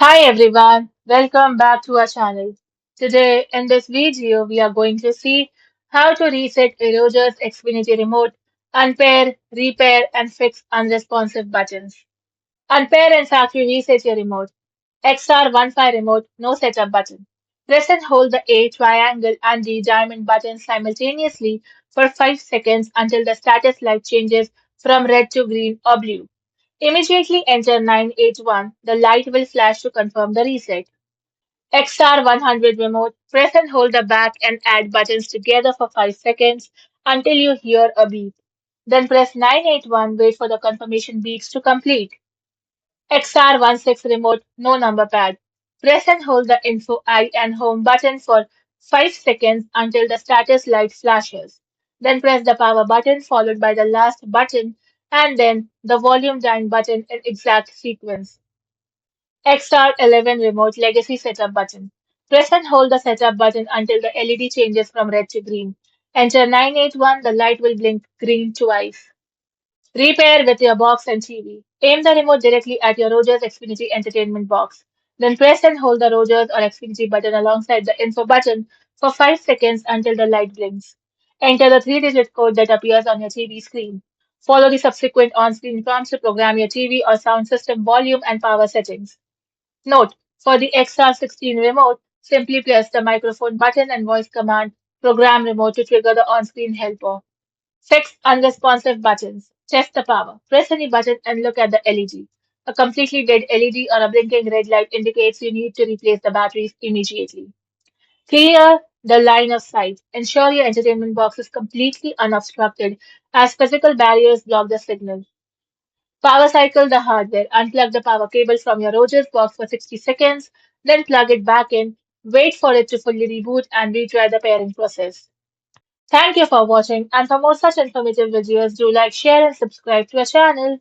Hi everyone, welcome back to our channel. Today in this video we are going to see how to reset a Rogers Xfinity remote, unpair, repair and fix unresponsive buttons. Unpair and factory reset your remote. XR15 remote, no setup button. Press and hold the A, triangle and the diamond buttons simultaneously for 5 seconds until the status light changes from red to green or blue. Immediately enter 981. The light will flash to confirm the reset. XR100 remote. Press and hold the back and add buttons together for 5 seconds until you hear a beep. Then press 981. Wait for the confirmation beeps to complete. XR16 remote. No number pad. Press and hold the info I and home button for 5 seconds until the status light flashes. Then press the power button followed by the last button and then the volume down button in exact sequence. XR11 remote legacy setup button. Press and hold the setup button until the LED changes from red to green. Enter 981, the light will blink green twice. Repair with your box and TV. Aim the remote directly at your Rogers Xfinity entertainment box. Then press and hold the Rogers or Xfinity button alongside the info button for 5 seconds until the light blinks. Enter the 3-digit code that appears on your TV screen. Follow the subsequent on-screen prompts to program your TV or sound system volume and power settings. Note: for the XR16 remote, simply press the microphone button and voice command program remote to trigger the on-screen helper. Fix unresponsive buttons. Test the power. Press any button and look at the LED. A completely dead LED or a blinking red light indicates you need to replace the batteries immediately. Clear the line of sight. Ensure your entertainment box is completely unobstructed as physical barriers block the signal. Power cycle the hardware. Unplug the power cable from your Rogers box for 60 seconds, then plug it back in. Wait for it to fully reboot and retry the pairing process. Thank you for watching, and for more such informative videos, do like, share, and subscribe to our channel.